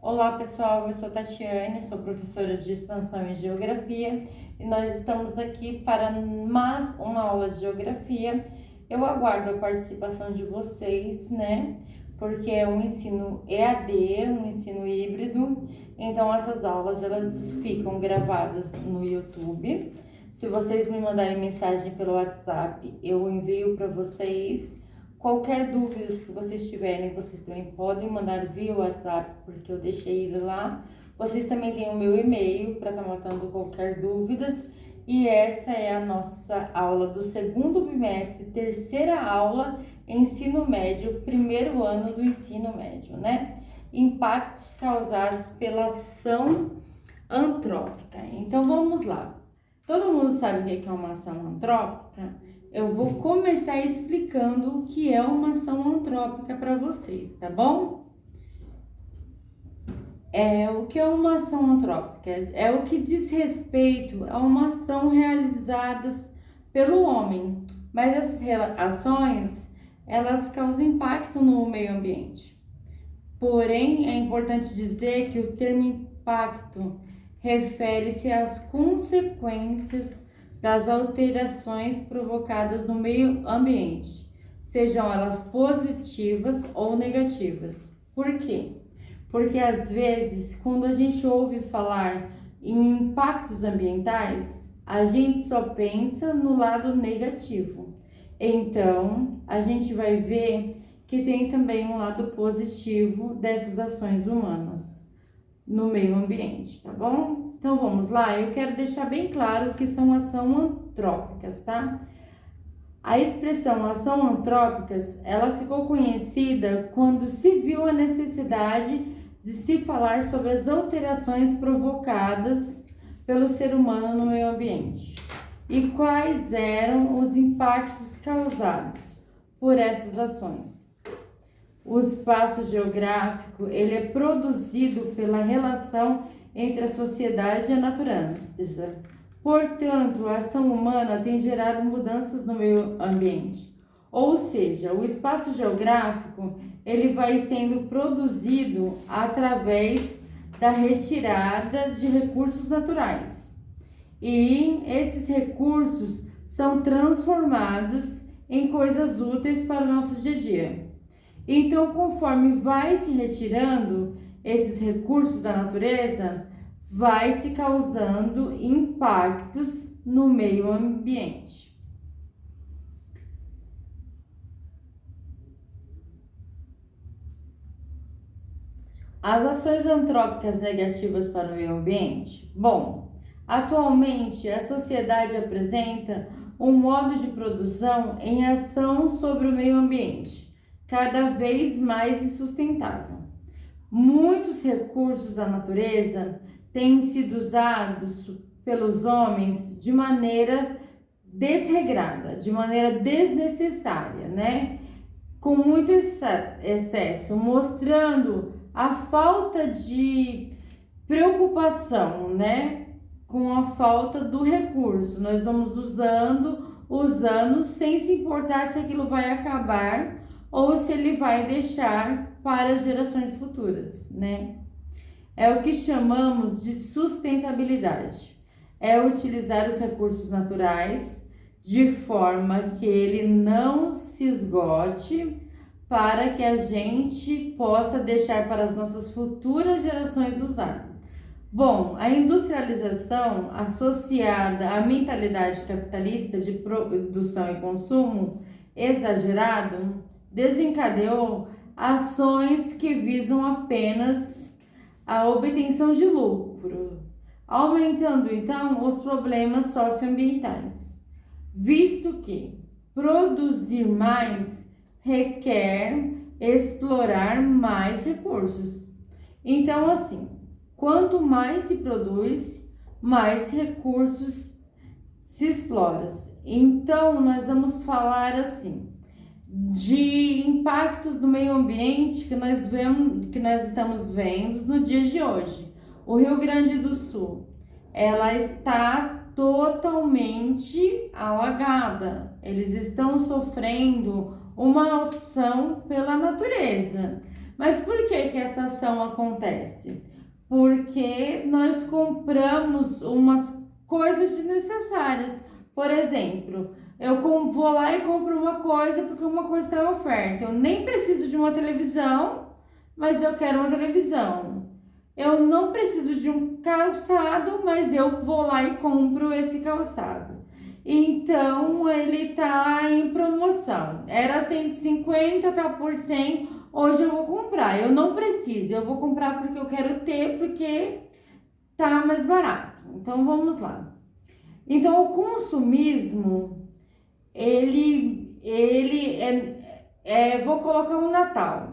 Olá pessoal, eu sou Tatiane, sou professora de expansão em Geografia e nós estamos aqui para mais uma aula de Geografia. Eu aguardo a participação de vocês, né? Porque é um ensino EAD, um ensino híbrido, então essas aulas elas ficam gravadas no YouTube. Se vocês me mandarem mensagem pelo WhatsApp, eu envio para vocês. Qualquer dúvida que vocês tiverem, vocês também podem mandar via WhatsApp, porque eu deixei ele lá. Vocês também têm o meu e-mail para estar matando qualquer dúvidas. E essa é a nossa aula do segundo bimestre, terceira aula, ensino médio, primeiro ano do ensino médio, né? Impactos causados pela ação antrópica. Então vamos lá. Todo mundo sabe o que é uma ação antrópica? Eu vou começar explicando o que é uma ação antrópica para vocês, tá bom? O que é uma ação antrópica? É o que diz respeito a uma ação realizada pelo homem, mas essas ações, elas causam impacto no meio ambiente. Porém, é importante dizer que o termo impacto refere-se às consequências das alterações provocadas no meio ambiente, sejam elas positivas ou negativas. Por quê? Porque às vezes, quando a gente ouve falar em impactos ambientais, a gente só pensa no lado negativo. Então, a gente vai ver que tem também um lado positivo dessas ações humanas no meio ambiente, tá bom? Então vamos lá, eu quero deixar bem claro o que são ações antrópicas, tá? A expressão ação antrópicas, ela ficou conhecida quando se viu a necessidade de se falar sobre as alterações provocadas pelo ser humano no meio ambiente e quais eram os impactos causados por essas ações. O espaço geográfico, ele é produzido pela relação entre a sociedade e a natureza. Portanto, a ação humana tem gerado mudanças no meio ambiente. Ou seja, o espaço geográfico, ele vai sendo produzido através da retirada de recursos naturais. E esses recursos são transformados em coisas úteis para o nosso dia a dia. Então, conforme vai se retirando esses recursos da natureza, vai se causando impactos no meio ambiente. As ações antrópicas negativas para o meio ambiente? Bom, atualmente a sociedade apresenta um modo de produção em ação sobre o meio ambiente cada vez mais insustentável. Muitos recursos da natureza têm sido usados pelos homens de maneira desregrada, de maneira desnecessária, né? Com muito excesso, mostrando a falta de preocupação, né? Com a falta do recurso. Nós vamos usando sem se importar se aquilo vai acabar ou se ele vai deixar para gerações futuras, né? É o que chamamos de sustentabilidade. É utilizar os recursos naturais de forma que ele não se esgote para que a gente possa deixar para as nossas futuras gerações usar. Bom, a industrialização associada à mentalidade capitalista de produção e consumo exagerado desencadeou ações que visam apenas a obtenção de lucro, aumentando então os problemas socioambientais, visto que produzir mais requer explorar mais recursos. Então, assim, quanto mais se produz, mais recursos se explora. Então, nós vamos falar assim de impactos no meio ambiente que nós estamos vendo no dia de hoje. O Rio Grande do Sul, ela está totalmente alagada. Eles estão sofrendo uma ação pela natureza, Mas por que que essa ação acontece? Porque nós compramos umas coisas desnecessárias. Por exemplo, vou lá e compro uma coisa porque uma coisa está em oferta. Eu nem preciso de uma televisão, mas eu quero uma televisão. Eu não preciso de um calçado, mas eu vou lá e compro esse calçado. Então ele tá em promoção. Era 150, tá por 100. Hoje eu vou comprar. Eu não preciso, eu vou comprar porque eu quero ter, porque tá mais barato. Então vamos lá. Então o consumismo, vou colocar um Natal.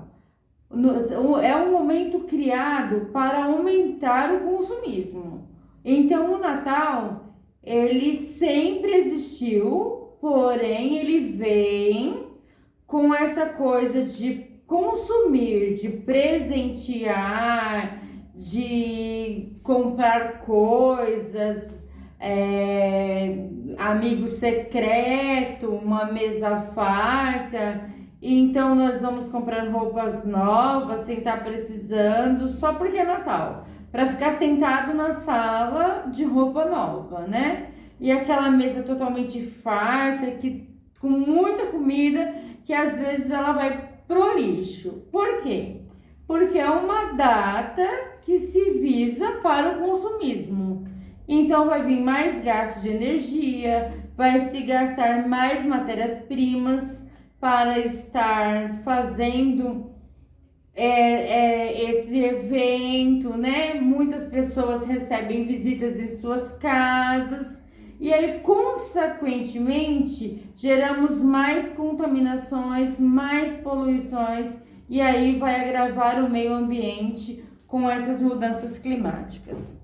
É um momento criado para aumentar o consumismo. Então, o Natal, ele sempre existiu, porém, ele vem com essa coisa de consumir, de presentear, de comprar coisas, amigo secreto, uma mesa farta. Então nós vamos comprar roupas novas sem estar precisando, só porque é Natal, para ficar sentado na sala de roupa nova, né? E aquela mesa totalmente farta, com muita comida, que às vezes ela vai pro lixo. Por quê? Porque é uma data que se visa para o consumismo. Então vai vir mais gasto de energia, vai se gastar mais matérias-primas para estar fazendo esse evento, né? Muitas pessoas recebem visitas em suas casas e aí, consequentemente, geramos mais contaminações, mais poluições e aí vai agravar o meio ambiente com essas mudanças climáticas.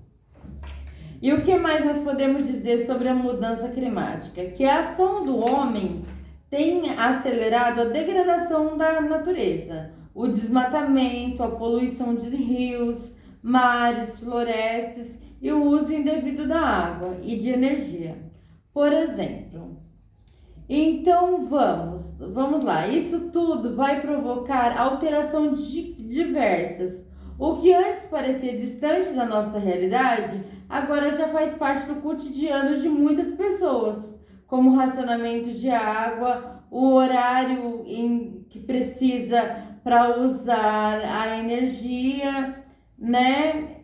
E o que mais nós podemos dizer sobre a mudança climática? Que a ação do homem tem acelerado a degradação da natureza, o desmatamento, a poluição de rios, mares, florestas e o uso indevido da água e de energia. Por exemplo, então vamos lá, isso tudo vai provocar alteração diversas. O que antes parecia distante da nossa realidade, agora já faz parte do cotidiano de muitas pessoas, como racionamento de água, o horário que precisa para usar a energia, né?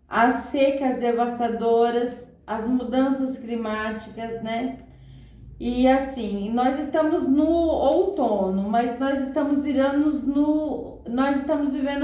As secas devastadoras, as mudanças climáticas, né? E assim, nós estamos no outono, mas nós estamos vivendo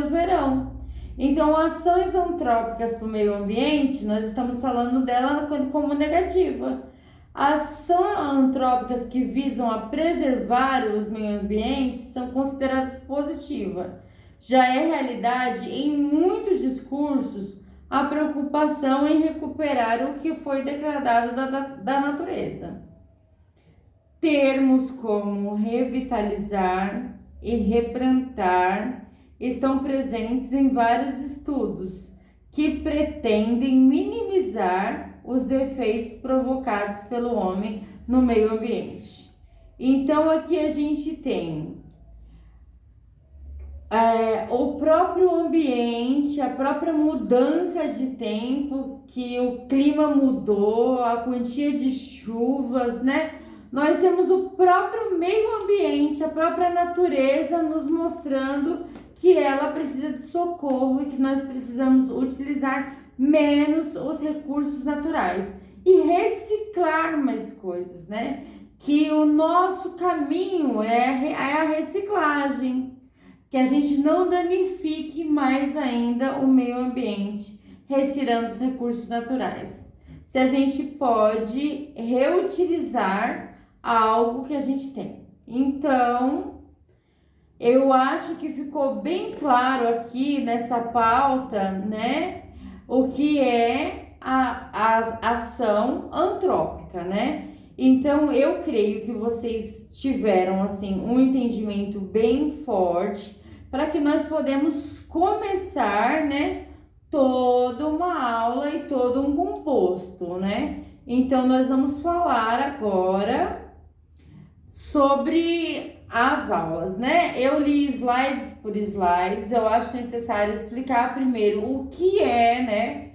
o verão. Então, ações antrópicas para o meio ambiente, nós estamos falando dela como negativa. Ações antrópicas que visam a preservar os meio ambientes são consideradas positivas. Já é realidade em muitos discursos a preocupação em recuperar o que foi degradado da natureza. Termos como revitalizar e replantar estão presentes em vários estudos que pretendem minimizar os efeitos provocados pelo homem no meio ambiente. Então aqui a gente tem o próprio ambiente, a própria mudança de tempo, que o clima mudou, a quantia de chuvas, né? Nós temos o próprio meio ambiente, a própria natureza nos mostrando que ela precisa de socorro e que nós precisamos utilizar menos os recursos naturais e reciclar mais coisas, né? Que o nosso caminho é a reciclagem, que a gente não danifique mais ainda o meio ambiente, retirando os recursos naturais. Se a gente pode reutilizar algo que a gente tem. Então, eu acho que ficou bem claro aqui nessa pauta, né, o que é a ação antrópica, né? Então, eu creio que vocês tiveram, assim, um entendimento bem forte para que nós podemos começar, né, toda uma aula e todo um composto, né? Então, nós vamos falar agora sobre às aulas, né? Eu li slides por slides, eu acho necessário explicar primeiro o que é, né,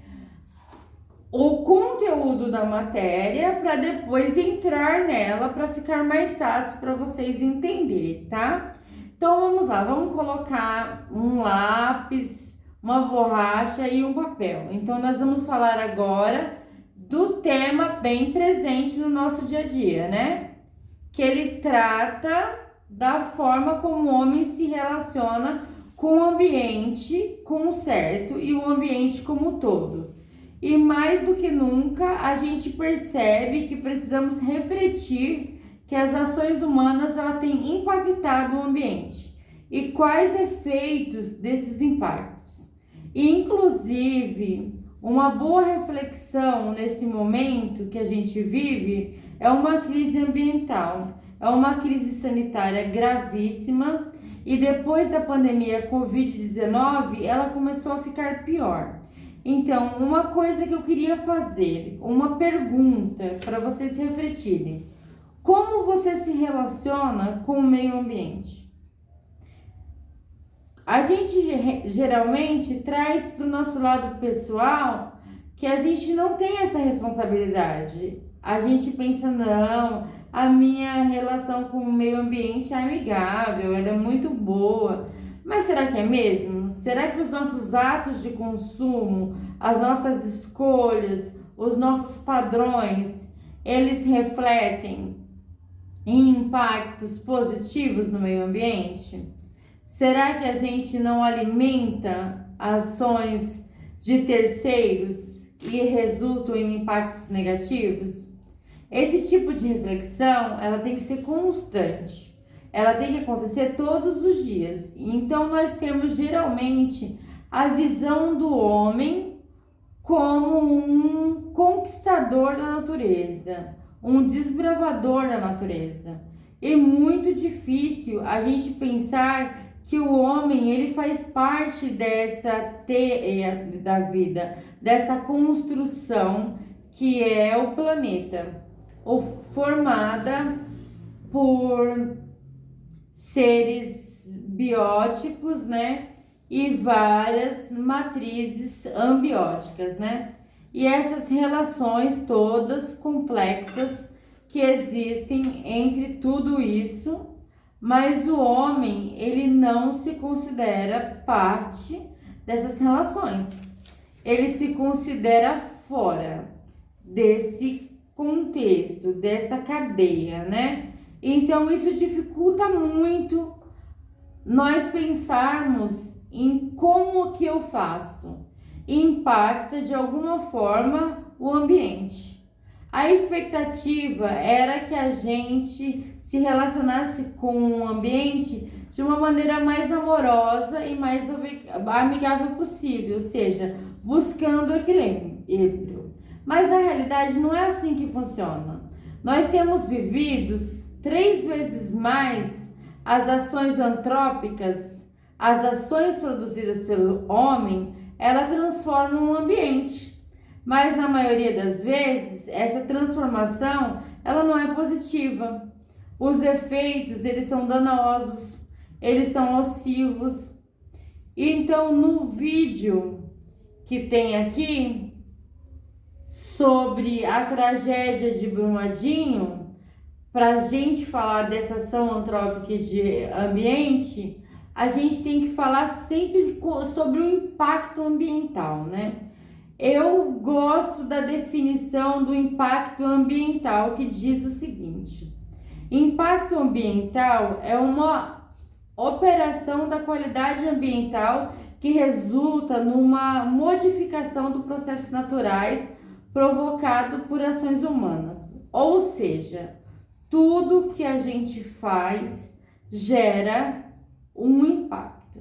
o conteúdo da matéria para depois entrar nela para ficar mais fácil para vocês entenderem, tá? Então vamos lá, vamos colocar um lápis, uma borracha e um papel. Então nós vamos falar agora do tema bem presente no nosso dia a dia, né? Que ele trata da forma como o homem se relaciona com o ambiente, com o certo e o ambiente como um todo. E mais do que nunca, a gente percebe que precisamos refletir que as ações humanas ela têm impactado o ambiente e quais efeitos desses impactos. Inclusive, uma boa reflexão nesse momento que a gente vive é uma crise ambiental, é uma crise sanitária gravíssima e depois da pandemia Covid-19 ela começou a ficar pior. Então, uma coisa que eu queria fazer, uma pergunta para vocês refletirem. Como você se relaciona com o meio ambiente? A gente geralmente traz para o nosso lado pessoal que a gente não tem essa responsabilidade. A gente pensa, não, a minha relação com o meio ambiente é amigável, ela é muito boa. Mas será que é mesmo? Será que os nossos atos de consumo, as nossas escolhas, os nossos padrões, eles refletem impactos positivos no meio ambiente? Será que a gente não alimenta ações de terceiros e resultam em impactos negativos? Esse tipo de reflexão, ela tem que ser constante. Ela tem que acontecer todos os dias. Então, nós temos geralmente a visão do homem como um conquistador da natureza, um desbravador da natureza. É muito difícil a gente pensar que o homem ele faz parte dessa teia da vida, dessa construção que é o planeta, formada por seres bióticos, né? E várias matrizes ambióticas, né? E essas relações todas complexas que existem entre tudo isso, mas o homem, ele não se considera parte dessas relações. Ele se considera fora desse contexto, dessa cadeia, né? Então, isso dificulta muito nós pensarmos em como que eu faço. Impacta de alguma forma o ambiente. A expectativa era que a gente se relacionasse com o ambiente de uma maneira mais amorosa e mais amigável possível, ou seja, buscando equilíbrio. Mas na realidade não é assim que funciona. Nós temos vivido 3 vezes mais as ações antrópicas, as ações produzidas pelo homem, ela transforma o ambiente. Mas na maioria das vezes, essa transformação, ela não é positiva. Os efeitos, eles são danosos, eles são nocivos. Então, no vídeo que tem aqui sobre a tragédia de Brumadinho, para a gente falar dessa ação antrópica de ambiente, a gente tem que falar sempre sobre o impacto ambiental, né? Eu gosto da definição do impacto ambiental, que diz o seguinte: impacto ambiental é uma operação da qualidade ambiental que resulta numa modificação dos processos naturais provocado por ações humanas. Ou seja, tudo que a gente faz gera um impacto.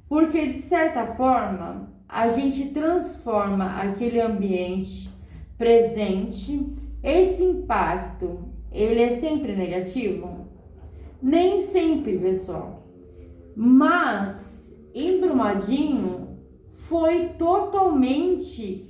Porque, de certa forma, a gente transforma aquele ambiente presente. Esse impacto, ele é sempre negativo? Nem sempre, pessoal. Mas, em Brumadinho, foi totalmente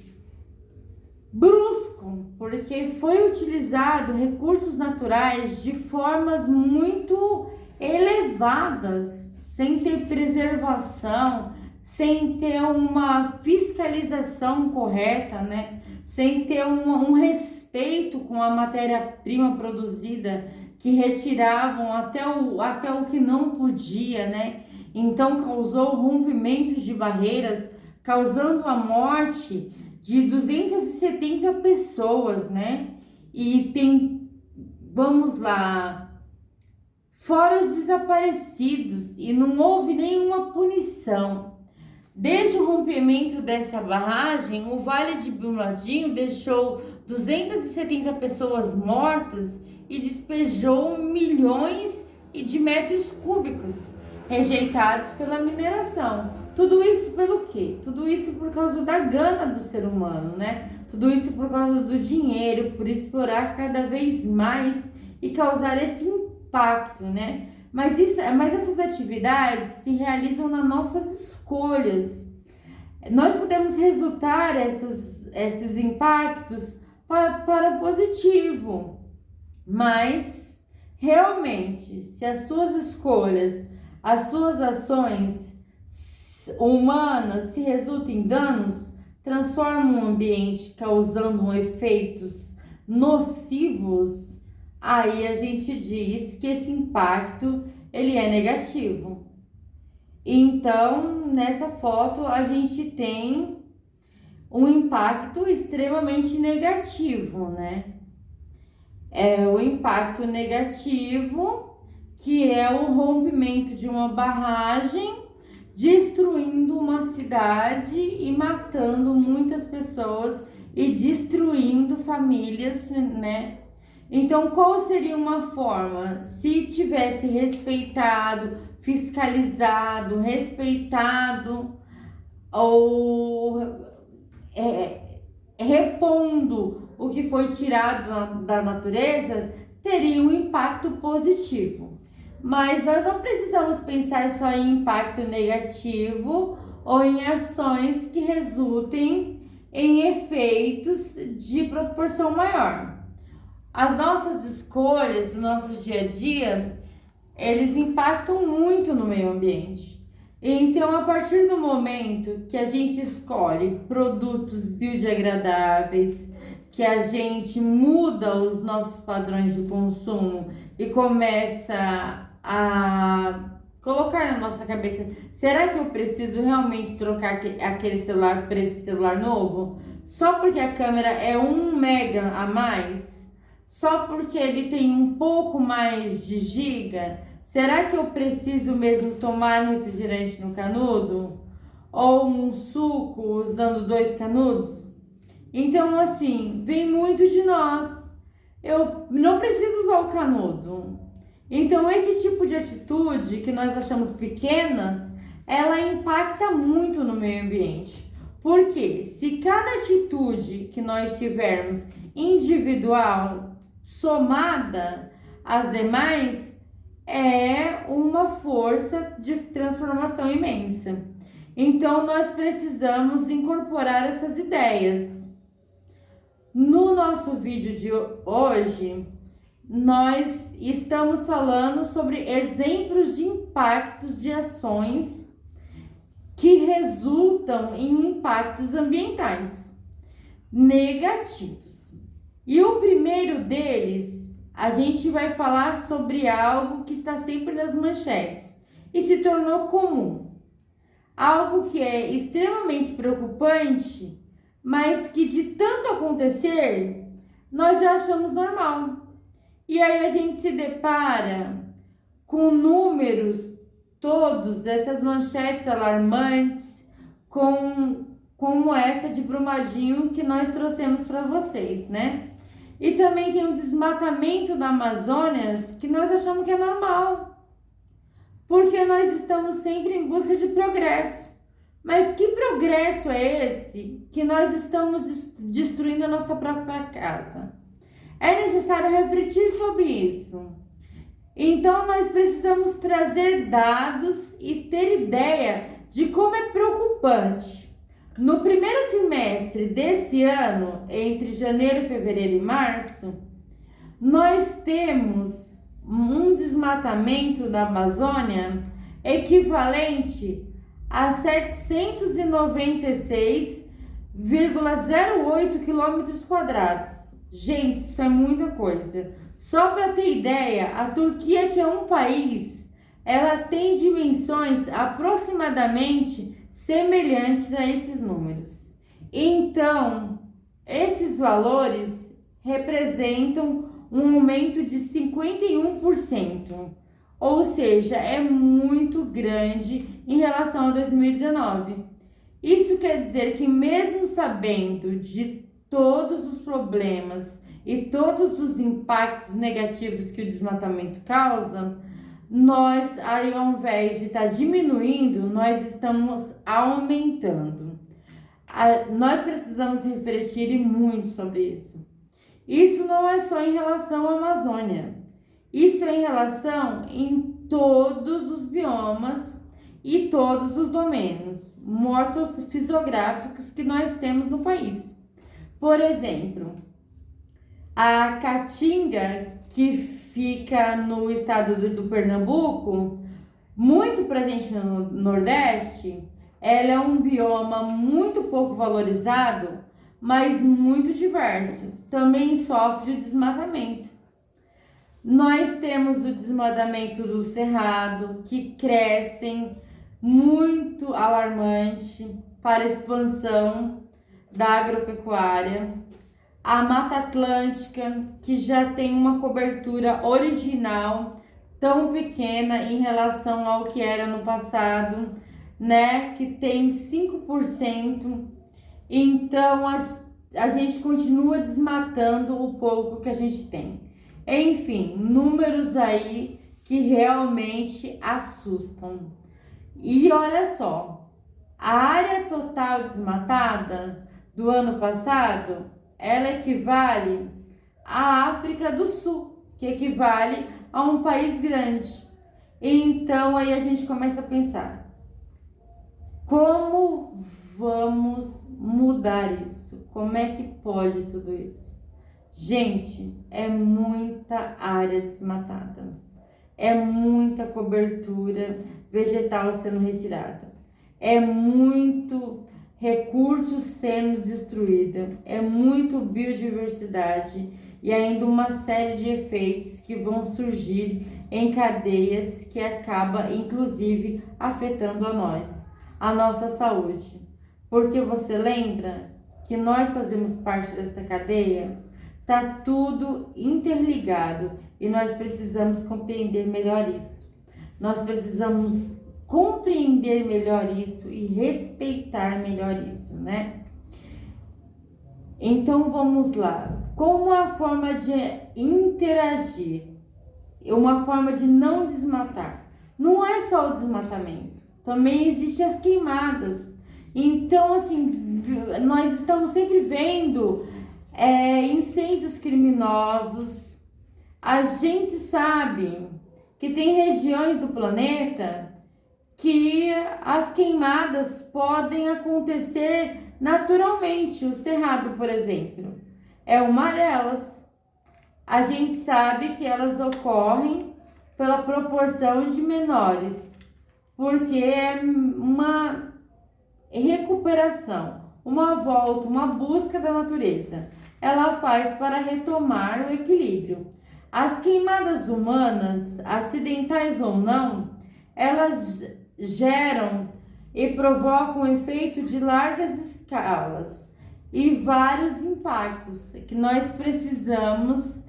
brusco, porque foi utilizado recursos naturais de formas muito elevadas, sem ter preservação, sem ter uma fiscalização correta, né? Sem ter um respeito com a matéria-prima produzida, que retiravam até o que não podia, né? Então causou rompimento de barreiras, causando a morte de 270 pessoas, né? E vamos lá, fora os desaparecidos, e não houve nenhuma punição. Desde o rompimento dessa barragem, o Vale de Brumadinho deixou 270 pessoas mortas e despejou milhões de metros cúbicos rejeitados pela mineração. Tudo isso pelo quê? Tudo isso por causa da gana do ser humano, né? Tudo isso por causa do dinheiro, por explorar cada vez mais e causar esse impacto, né? Mas essas atividades se realizam nas nossas escolhas. Nós podemos resultar esses impactos para positivo, mas realmente, se as suas escolhas, as suas ações humanas se resultam em danos, transformam o ambiente causando efeitos nocivos, aí a gente diz que esse impacto ele é negativo. Então, nessa foto a gente tem um impacto extremamente negativo, né? É o impacto negativo, que é o rompimento de uma barragem, destruindo uma cidade e matando muitas pessoas e destruindo famílias, né? Então, qual seria uma forma? Se tivesse respeitado, fiscalizado, respeitado ou repondo o que foi tirado da natureza, teria um impacto positivo. Mas nós não precisamos pensar só em impacto negativo ou em ações que resultem em efeitos de proporção maior. As nossas escolhas do nosso dia a dia, eles impactam muito no meio ambiente. Então, a partir do momento que a gente escolhe produtos biodegradáveis, que a gente muda os nossos padrões de consumo e começa a colocar na nossa cabeça, será que eu preciso realmente trocar aquele celular por esse celular novo? Só porque a câmera é 1 mega a mais? Só porque ele tem um pouco mais de giga? Será que eu preciso mesmo tomar refrigerante no canudo? Ou um suco usando 2 canudos? Então, assim, vem muito de nós. Eu não preciso usar o canudo. Então, esse tipo de atitude que nós achamos pequena, ela impacta muito no meio ambiente. Porque se cada atitude que nós tivermos individual, somada às demais, é uma força de transformação imensa. Então, nós precisamos incorporar essas ideias. No nosso vídeo de hoje, nós estamos falando sobre exemplos de impactos de ações que resultam em impactos ambientais negativos. E o primeiro deles, a gente vai falar sobre algo que está sempre nas manchetes e se tornou comum. Algo que é extremamente preocupante, mas que de tanto acontecer, nós já achamos normal. E aí a gente se depara com números todos, essas manchetes alarmantes, como essa de Brumadinho que nós trouxemos para vocês, né? E também tem o desmatamento da Amazônia, que nós achamos que é normal, porque nós estamos sempre em busca de progresso. Mas que progresso é esse que nós estamos destruindo a nossa própria casa? É necessário refletir sobre isso. Então, nós precisamos trazer dados e ter ideia de como é preocupante. No primeiro trimestre desse ano, entre janeiro, fevereiro e março, nós temos um desmatamento da Amazônia equivalente a 796,08 quilômetros quadrados. Gente, isso é muita coisa. Só para ter ideia, a Turquia, que é um país, ela tem dimensões aproximadamente semelhantes a esses números. Então, esses valores representam um aumento de 51%, ou seja, é muito grande em relação a 2019. Isso quer dizer que, mesmo sabendo de todos os problemas e todos os impactos negativos que o desmatamento causa, nós, ao invés de estar diminuindo, nós estamos aumentando. Nós precisamos refletir muito sobre isso. Isso não é só em relação à Amazônia. Isso é em relação em todos os biomas e todos os domínios mortofisiográficos que nós temos no país. Por exemplo, a Caatinga, que fica no estado do Pernambuco, muito presente no Nordeste, ela é um bioma muito pouco valorizado, mas muito diverso. Também sofre o desmatamento. Nós temos o desmatamento do cerrado, que crescem muito alarmante para a expansão da agropecuária. A Mata Atlântica, que já tem uma cobertura original tão pequena em relação ao que era no passado, né? Que tem 5%. Então, a gente continua desmatando o pouco que a gente tem. Enfim, números aí que realmente assustam. E olha só, a área total desmatada do ano passado, ela equivale à África do Sul, que equivale a um país grande. Então aí a gente começa a pensar, como vamos mudar isso? Como é que pode tudo isso? Gente, é muita área desmatada, é muita cobertura vegetal sendo retirada, é muito recurso sendo destruído, é muito biodiversidade e ainda uma série de efeitos que vão surgir em cadeias que acaba inclusive afetando a nossa saúde. Porque você lembra que nós fazemos parte dessa cadeia? Tá tudo interligado e nós precisamos compreender melhor isso. Nós precisamos compreender melhor isso e respeitar melhor isso, né? Então vamos lá. Como a forma de interagir, uma forma de não desmatar. Não é só o desmatamento, também existem as queimadas. Então, assim, nós estamos sempre vendo incêndios criminosos. A gente sabe que tem regiões do planeta que as queimadas podem acontecer naturalmente. O Cerrado, por exemplo, é uma delas. A gente sabe que elas ocorrem pela proporção de menores, porque é uma recuperação, uma volta, uma busca da natureza. Ela faz para retomar o equilíbrio. As queimadas humanas, acidentais ou não, elas geram e provocam efeito de largas escalas e vários impactos que nós precisamos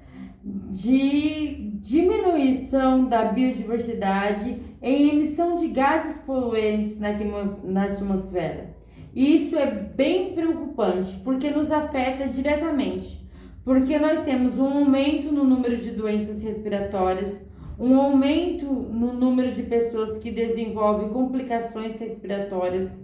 de diminuição da biodiversidade em emissão de gases poluentes na atmosfera. Isso é bem preocupante porque nos afeta diretamente, porque nós temos um aumento no número de doenças respiratórias, um aumento no número de pessoas que desenvolvem complicações respiratórias,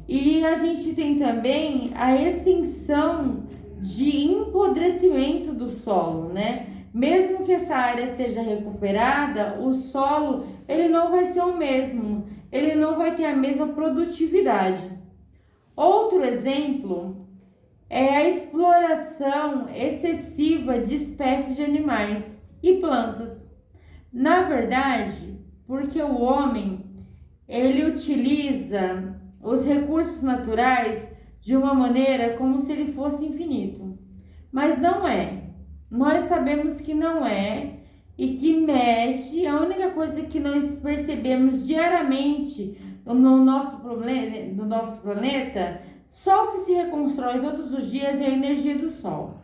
e a gente tem também a extensão de empodrecimento do solo, né? Mesmo que essa área seja recuperada, o solo ele não vai ser o mesmo, ele não vai ter a mesma produtividade. Outro exemplo é a exploração excessiva de espécies de animais e plantas. Na verdade, porque o homem, ele utiliza os recursos naturais de uma maneira como se ele fosse infinito. Mas não é. Nós sabemos que não é e que mexe. A única coisa que nós percebemos diariamente no nosso planeta, Sol que se reconstrói todos os dias é a energia do Sol.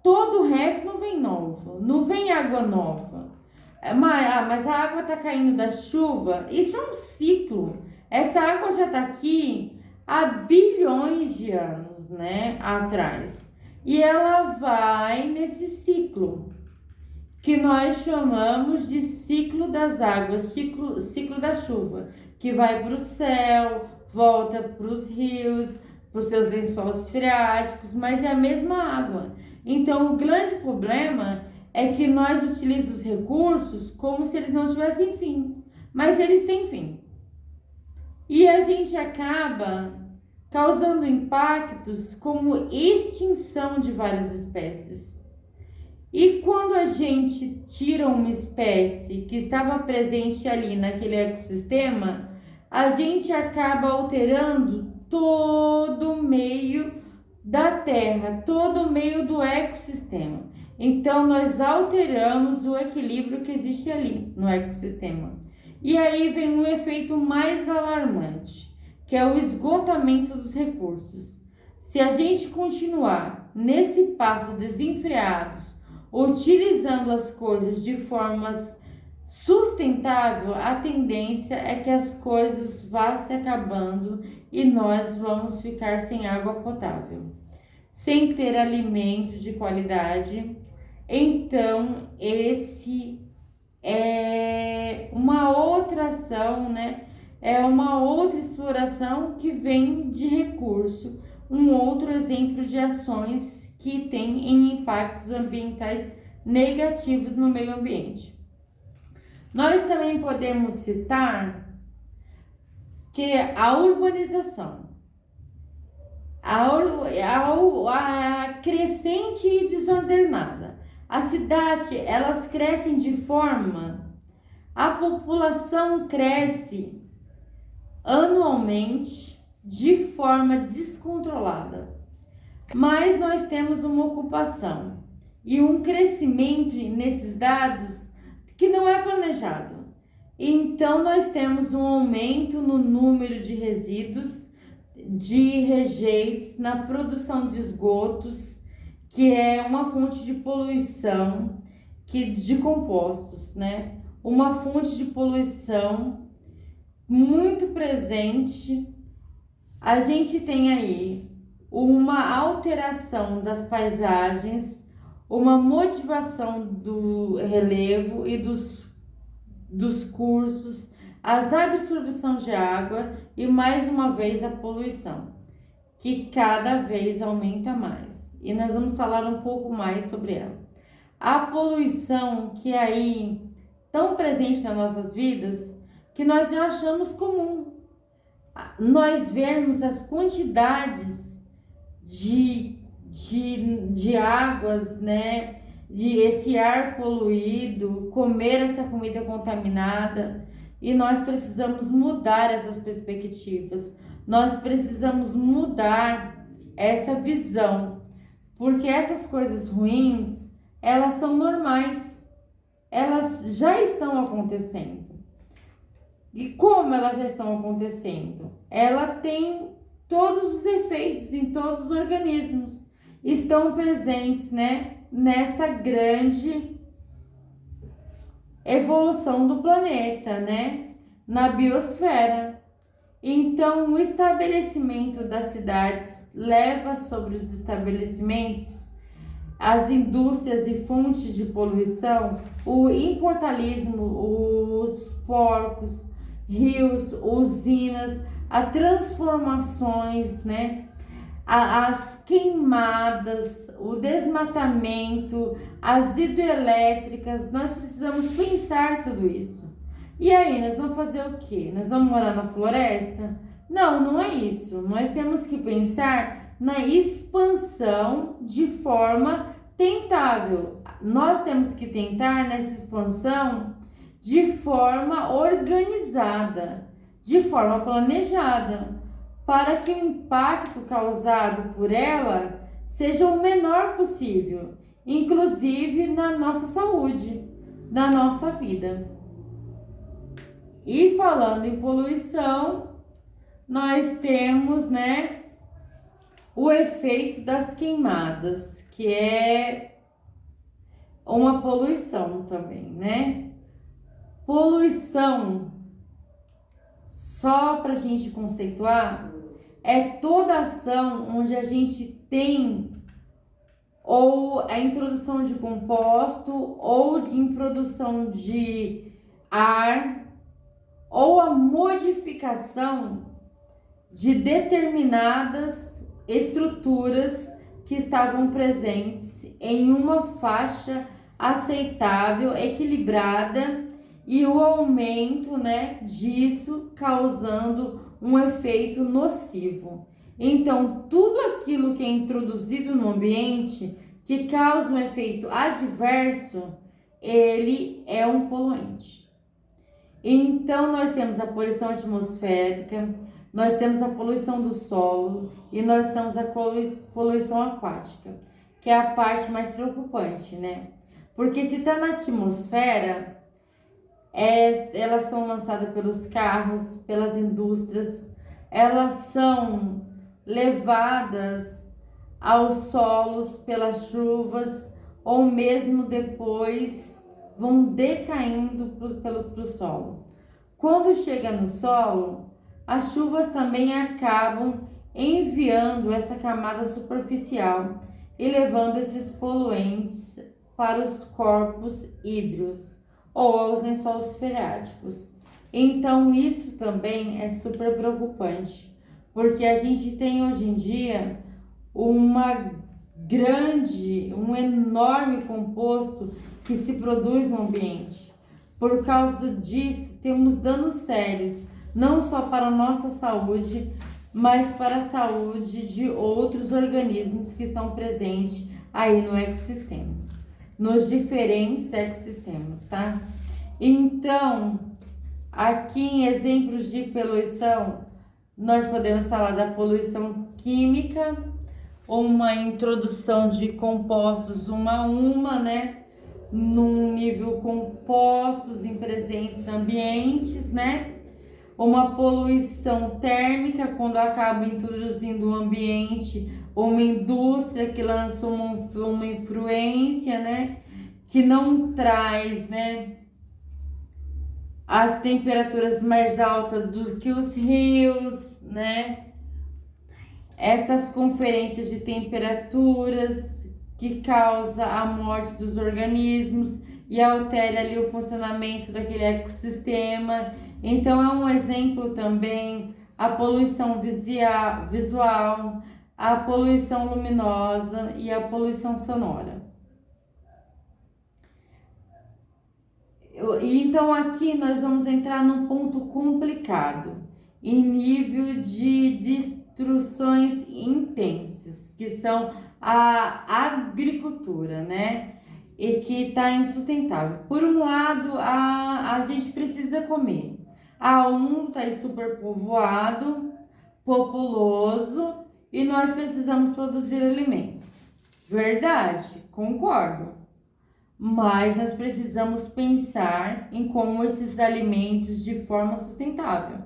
Todo o resto não vem novo, não vem água nova. Mas a água está caindo da chuva, isso é um ciclo. Essa água já está aqui há bilhões de anos, né, atrás. E ela vai nesse ciclo, que nós chamamos de ciclo das águas, ciclo da chuva, que vai para o céu, volta para os rios, para os seus lençóis freáticos, mas é a mesma água. Então, o grande problema é que nós utilizamos os recursos como se eles não tivessem fim, mas eles têm fim. E a gente acaba causando impactos como extinção de várias espécies. E quando a gente tira uma espécie que estava presente ali naquele ecossistema, a gente acaba alterando todo o meio da Terra, todo o meio do ecossistema. Então, nós alteramos o equilíbrio que existe ali no ecossistema. E aí vem um efeito mais alarmante, que é o esgotamento dos recursos. Se a gente continuar nesse passo desenfreados, utilizando as coisas de formas sustentável, a tendência é que as coisas vá se acabando e nós vamos ficar sem água potável, sem ter alimentos de qualidade. Então, esse é uma outra ação, né? É uma outra exploração que vem de recurso, um outro exemplo de ações que tem em impactos ambientais negativos no meio ambiente. Nós também podemos citar que a urbanização, a crescente e desordenada. A cidade, elas crescem de forma, a população cresce anualmente de forma descontrolada. Mas nós temos uma ocupação e um crescimento nesses dados que não é planejado. Então, nós temos um aumento no número de resíduos, de rejeitos, na produção de esgotos, que é uma fonte de poluição, de compostos, né? Uma fonte de poluição muito presente. A gente tem aí uma alteração das paisagens, uma motivação do relevo e dos cursos, as absorção de água e mais uma vez a poluição, que cada vez aumenta mais. E nós vamos falar um pouco mais sobre ela. A poluição que é aí tão presente nas nossas vidas que nós já achamos comum. Nós vermos as quantidades de águas, né? De esse ar poluído, comer essa comida contaminada, e nós precisamos mudar essas perspectivas, nós precisamos mudar essa visão, porque essas coisas ruins, elas são normais, elas já estão acontecendo. E como elas já estão acontecendo? Ela tem todos os efeitos em todos os organismos, estão presentes, né? Nessa grande evolução do planeta, né? Na biosfera. Então, o estabelecimento das cidades leva sobre os estabelecimentos as indústrias e fontes de poluição, o importalismo, os porcos, rios, usinas, as transformações, né? As queimadas, o desmatamento, as hidrelétricas. Nós precisamos pensar tudo isso. E aí, nós vamos fazer o quê? Nós vamos morar na floresta? Não, não é isso. Nós temos que pensar na expansão de forma tentável. Nós temos que tentar nessa expansão de forma organizada, de forma planejada, para que o impacto causado por ela seja o menor possível, inclusive na nossa saúde, na nossa vida. E falando em poluição, nós temos, né, o efeito das queimadas, que é uma poluição também, né? Poluição, só para a gente conceituar, é toda ação onde a gente tem ou a introdução de composto ou de introdução de ar ou a modificação de determinadas estruturas que estavam presentes em uma faixa aceitável, equilibrada, e o aumento, né, disso causando um efeito nocivo. Então, tudo aquilo que é introduzido no ambiente que causa um efeito adverso, ele é um poluente. Então, nós temos a poluição atmosférica, nós temos a poluição do solo e nós temos a poluição aquática, que é a parte mais preocupante, né? Porque se está na atmosfera, elas são lançadas pelos carros, pelas indústrias, elas são levadas aos solos pelas chuvas ou mesmo depois vão decaindo para o solo. Quando chega no solo, as chuvas também acabam enviando essa camada superficial e levando esses poluentes para os corpos hídricos ou aos lençóis freáticos. Então isso também é super preocupante, porque a gente tem hoje em dia um enorme composto que se produz no ambiente. Por causa disso, temos danos sérios, não só para a nossa saúde, mas para a saúde de outros organismos que estão presentes aí no ecossistema, nos diferentes ecossistemas, tá? Então, aqui em exemplos de poluição, nós podemos falar da poluição química, uma introdução de compostos uma a uma, né? Num nível compostos em presentes ambientes, né? Uma poluição térmica, quando acaba introduzindo o ambiente uma indústria que lança uma influência, né? Que não traz, né, as temperaturas mais altas do que os rios, né? Essas conferências de temperaturas que causa a morte dos organismos e altera ali o funcionamento daquele ecossistema. Então é um exemplo também a poluição visual, a poluição luminosa e a poluição sonora. Então aqui nós vamos entrar num ponto complicado, em nível de destruições intensas, que são a agricultura, né? E que está insustentável. Por um lado, a gente precisa comer. O mundo está aí superpovoado, populoso, e nós precisamos produzir alimentos. Verdade, concordo. Mas nós precisamos pensar em como esses alimentos de forma sustentável,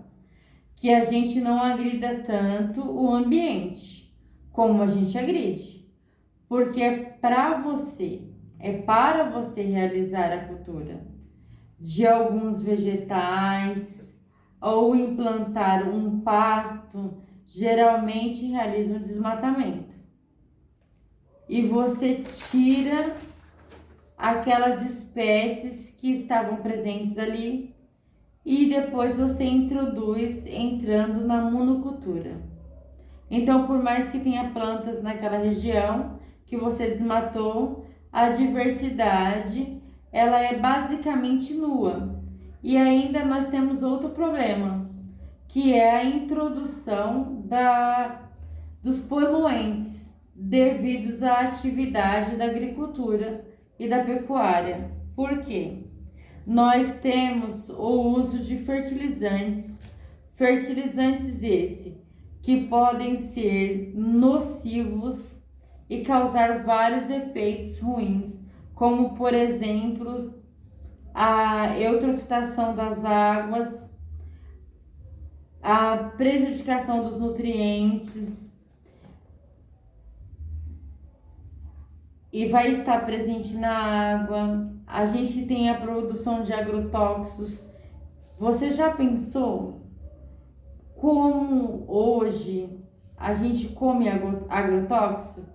que a gente não agrida tanto o ambiente como a gente agride, porque é para você realizar a cultura de alguns vegetais ou implantar um pasto, geralmente realiza um desmatamento e você tira aquelas espécies que estavam presentes ali e depois você introduz entrando na monocultura. Então, por mais que tenha plantas naquela região que você desmatou, a diversidade ela é basicamente nua. E ainda nós temos outro problema, que é a introdução dos poluentes devidos à atividade da agricultura e da pecuária. Por quê? nós temos o uso de fertilizantes, fertilizantes esse que podem ser nocivos e causar vários efeitos ruins, como por exemplo a eutrofitação das águas, a prejudicação dos nutrientes, e vai estar presente na água. A gente tem a produção de agrotóxicos. Você já pensou como hoje a gente come agrotóxicos?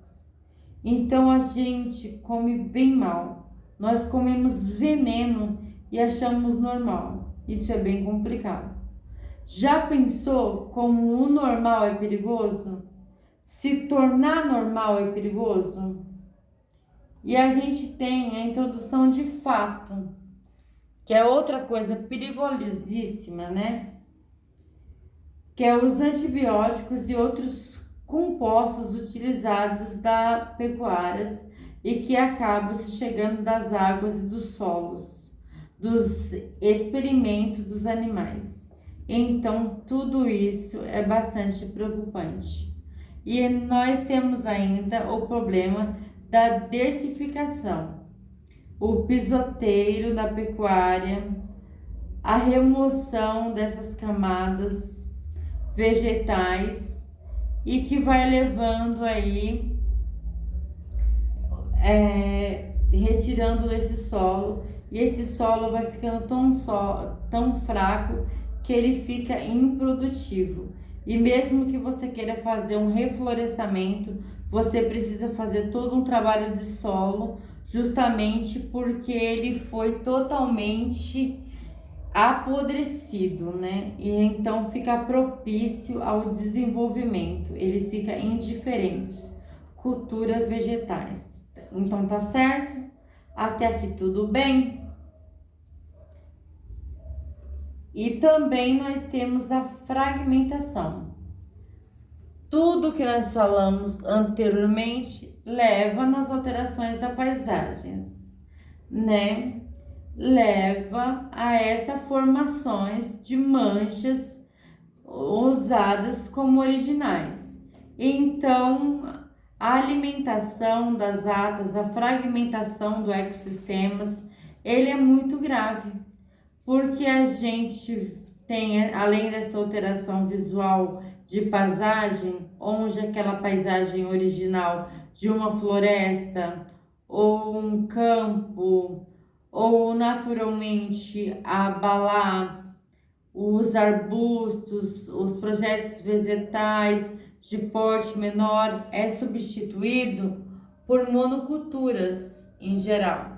Então a gente come bem mal. Nós comemos veneno e achamos normal. Isso é bem complicado. Já pensou como o normal é perigoso? Se tornar normal é perigoso? E a gente tem a introdução de fato, que é outra coisa perigosíssima, né? Que é os antibióticos e outros compostos utilizados da pecuárias e que acabam se chegando das águas e dos solos, dos experimentos dos animais. Então, tudo isso é bastante preocupante. E nós temos ainda o problema da desertificação, o pisoteio da pecuária, a remoção dessas camadas vegetais e que vai levando aí, retirando esse solo, e esse solo vai ficando tão fraco que ele fica improdutivo. E mesmo que você queira fazer um reflorestamento, você precisa fazer todo um trabalho de solo, justamente porque ele foi totalmente apodrecido, né? E então fica propício ao desenvolvimento, ele fica indiferente. Cultura vegetais. Então tá certo? Até aqui tudo bem? E também nós temos a fragmentação. Tudo que nós falamos anteriormente leva nas alterações da paisagem, né? Leva a essas formações de manchas usadas como originais. Então, a alimentação das atas, a fragmentação do ecossistemas, ele é muito grave, porque a gente tem, além dessa alteração visual de paisagem, onde aquela paisagem original de uma floresta ou um campo, ou naturalmente abalar os arbustos, os projetos vegetais de porte menor, é substituído por monoculturas em geral,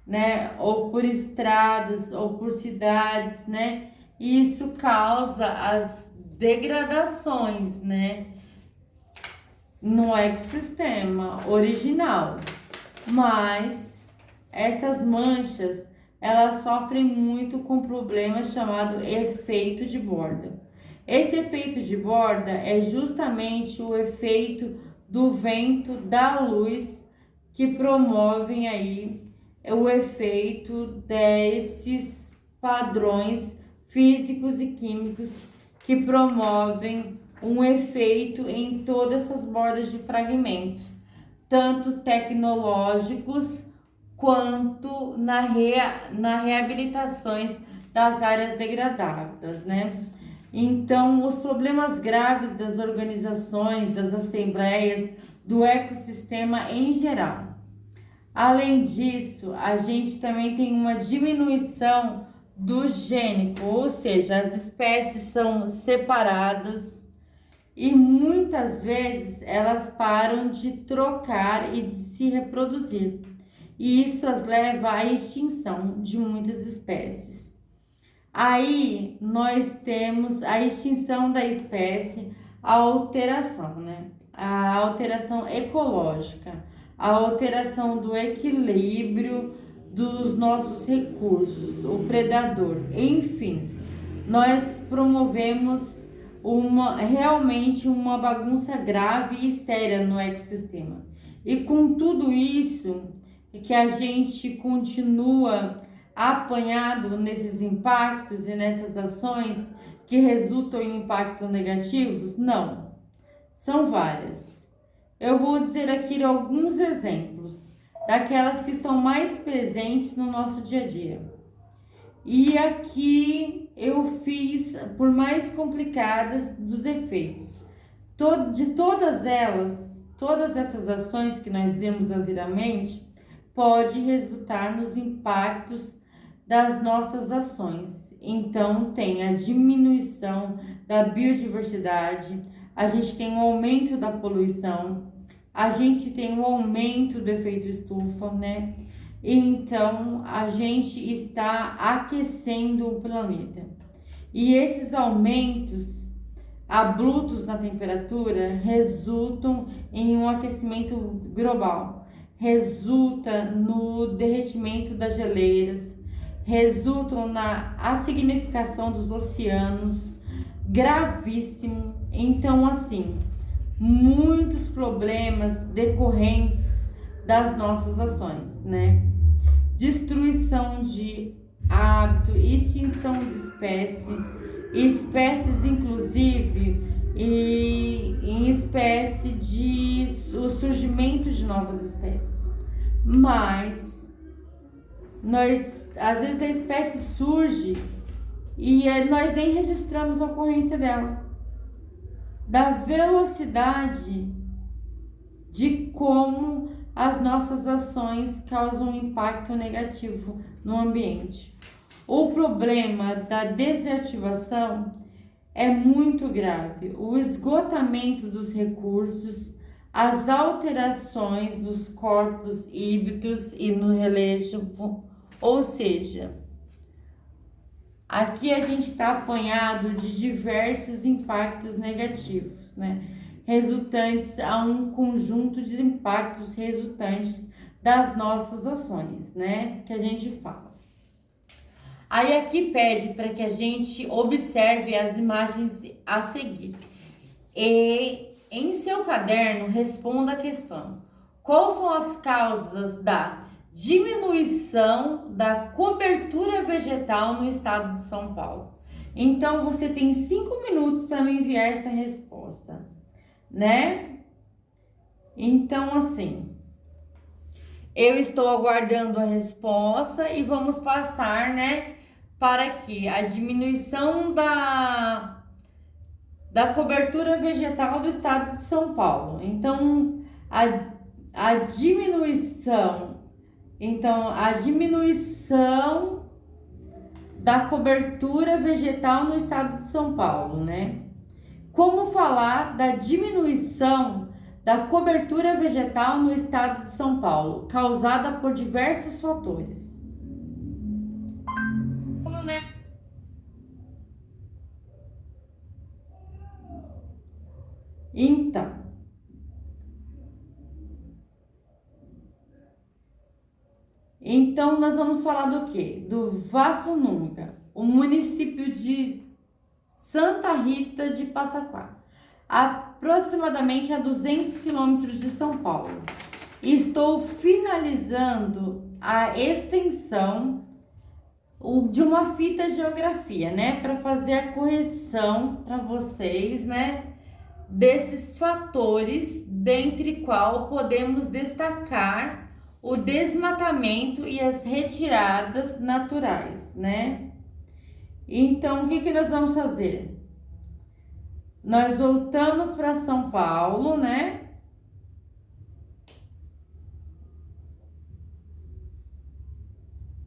né? Ou por estradas, ou por cidades, né? E isso causa as degradações, né, no ecossistema original. Mas essas manchas, elas sofrem muito com um problema chamado efeito de borda. Esse efeito de borda é justamente o efeito do vento, da luz, que promovem aí o efeito desses padrões físicos e químicos que promovem um efeito em todas essas bordas de fragmentos, tanto tecnológicos quanto na reabilitações das áreas degradadas, né? Então, os problemas graves das organizações, das assembleias, do ecossistema em geral. Além disso, a gente também tem uma diminuição do gênico, ou seja, as espécies são separadas e muitas vezes elas param de trocar e de se reproduzir. E isso as leva à extinção de muitas espécies. Aí nós temos a extinção da espécie, a alteração, né? A alteração ecológica, a alteração do equilíbrio dos nossos recursos, o predador. Enfim, nós promovemos realmente uma bagunça grave e séria no ecossistema. E com tudo isso, que a gente continua apanhado nesses impactos e nessas ações que resultam em impactos negativos? Não, são várias. Eu vou dizer aqui alguns exemplos daquelas que estão mais presentes no nosso dia a dia. E aqui eu fiz por mais complicadas dos efeitos. De todas elas, todas essas ações que nós vimos anteriormente, pode resultar nos impactos das nossas ações. Então, tem a diminuição da biodiversidade, a gente tem um aumento da poluição, a gente tem um aumento do efeito estufa, né? Então, a gente está aquecendo o planeta. E esses aumentos abruptos na temperatura resultam em um aquecimento global, resulta no derretimento das geleiras, resultam na acidificação dos oceanos, gravíssimo. Então, assim, muitos problemas decorrentes das nossas ações, né? Destruição de hábito, extinção de espécies inclusive, e em espécie de o surgimento de novas espécies. Mas nós, às vezes a espécie surge e nós nem registramos a ocorrência dela, da velocidade de como as nossas ações causam um impacto negativo no ambiente. O problema da desertificação é muito grave. O esgotamento dos recursos, as alterações dos corpos híbridos e no relevo, ou seja, aqui a gente está apanhado de diversos impactos negativos, né? Resultantes a um conjunto de impactos resultantes das nossas ações, né? Que a gente fala. Aí aqui pede para que a gente observe as imagens a seguir. E em seu caderno responda a questão: quais são as causas da diminuição da cobertura vegetal no estado de São Paulo? Então você tem 5 minutos para me enviar essa resposta, né? Então, assim, eu estou aguardando a resposta e vamos passar, né, para que a diminuição da cobertura vegetal do estado de São Paulo. Então, a diminuição da cobertura vegetal no estado de São Paulo, né? Como falar da diminuição da cobertura vegetal no estado de São Paulo, causada por diversos fatores? Então nós vamos falar do quê? Do Vassununga, o município de Santa Rita de Passaquá, aproximadamente a 200 quilômetros de São Paulo. Estou finalizando a extensão de uma fita geografia, né, para fazer a correção para vocês, né, desses fatores, dentre qual podemos destacar o desmatamento e as retiradas naturais, né? Então, o que nós vamos fazer? Nós voltamos para São Paulo, né?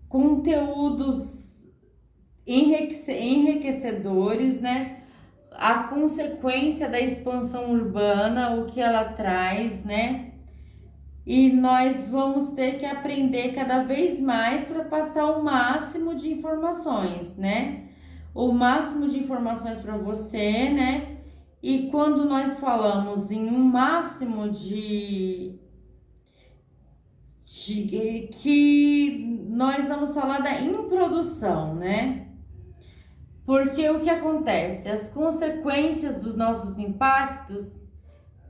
Conteúdos enriquecedores, né? A consequência da expansão urbana, o que ela traz, né? E nós vamos ter que aprender cada vez mais para passar o máximo de informações, né? O máximo de informações para você, né? E quando nós falamos em um máximo que nós vamos falar da introdução, né? Porque o que acontece? As consequências dos nossos impactos,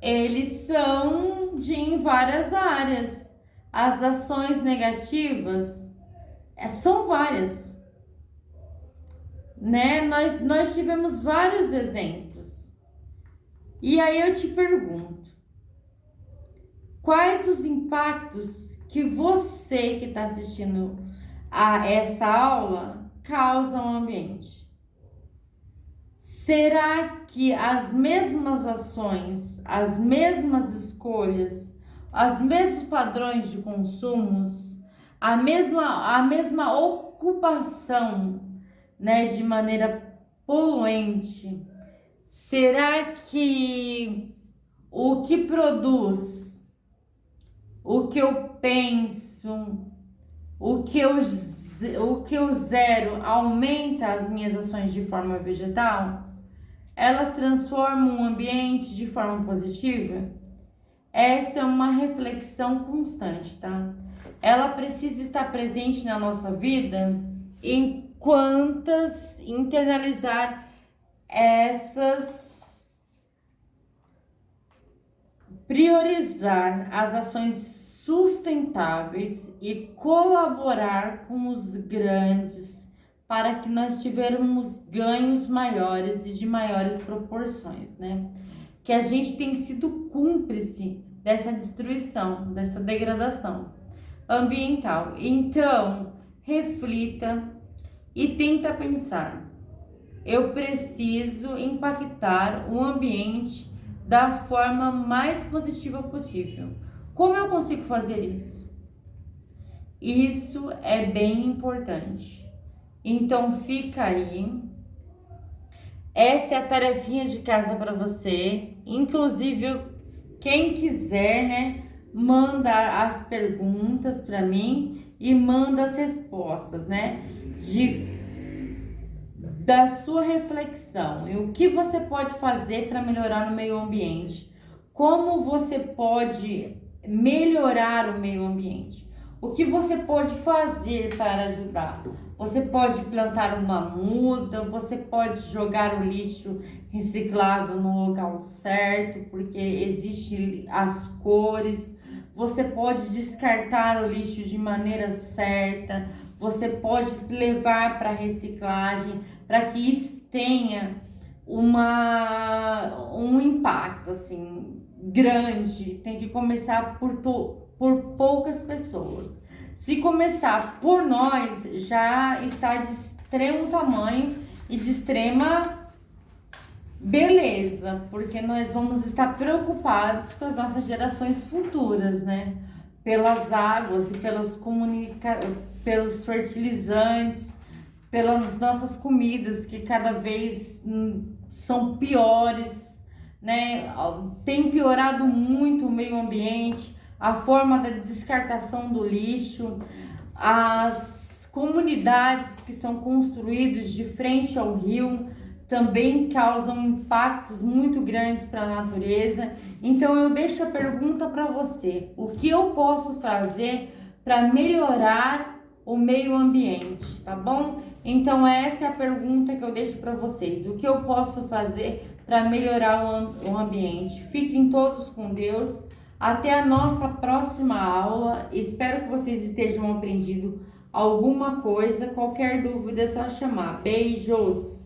eles são em várias áreas. As ações negativas, São várias, né? Nós tivemos vários exemplos. E aí eu te pergunto, quais os impactos que você que está assistindo a essa aula causa ao ambiente? Será que as mesmas ações, as mesmas escolhas, os mesmos padrões de consumos, a mesma ocupação, né, de maneira poluente, será que o que produz, o que eu penso, o que eu zero aumenta as minhas ações de forma vegetal? Elas transformam o ambiente de forma positiva? Essa é uma reflexão constante, tá? Ela precisa estar presente na nossa vida enquanto internalizar priorizar as ações sustentáveis e colaborar com os grandes para que nós tivermos ganhos maiores e de maiores proporções, né? Que a gente tem sido cúmplice dessa destruição, dessa degradação ambiental. Então, reflita e tenta pensar. Eu preciso impactar o ambiente da forma mais positiva possível. Como eu consigo fazer isso? Isso é bem importante. Então fica aí. Essa é a tarefinha de casa para você. Inclusive, quem quiser, né, manda as perguntas para mim e manda as respostas, né, da sua reflexão e o que você pode fazer para melhorar o meio ambiente. Como você pode melhorar o meio ambiente? O que você pode fazer para ajudar? Você pode plantar uma muda, você pode jogar o lixo reciclável no local certo, porque existe as cores. Você pode descartar o lixo de maneira certa. Você pode levar para reciclagem, para que isso tenha um impacto assim grande. Tem que começar por poucas pessoas. Se começar por nós, já está de extremo tamanho e de extrema beleza, porque nós vamos estar preocupados com as nossas gerações futuras, né? Pelas águas e pelos fertilizantes, pelas nossas comidas que cada vez são piores, né? Tem piorado muito o meio ambiente, a forma da descartação do lixo, as comunidades que são construídas de frente ao rio também causam impactos muito grandes para a natureza. Então eu deixo a pergunta para você: o que eu posso fazer para melhorar o meio ambiente, tá bom? Então essa é a pergunta que eu deixo para vocês: o que eu posso fazer para melhorar o ambiente? Fiquem todos com Deus. Até a nossa próxima aula. Espero que vocês estejam aprendendo alguma coisa. Qualquer dúvida é só chamar. Beijos!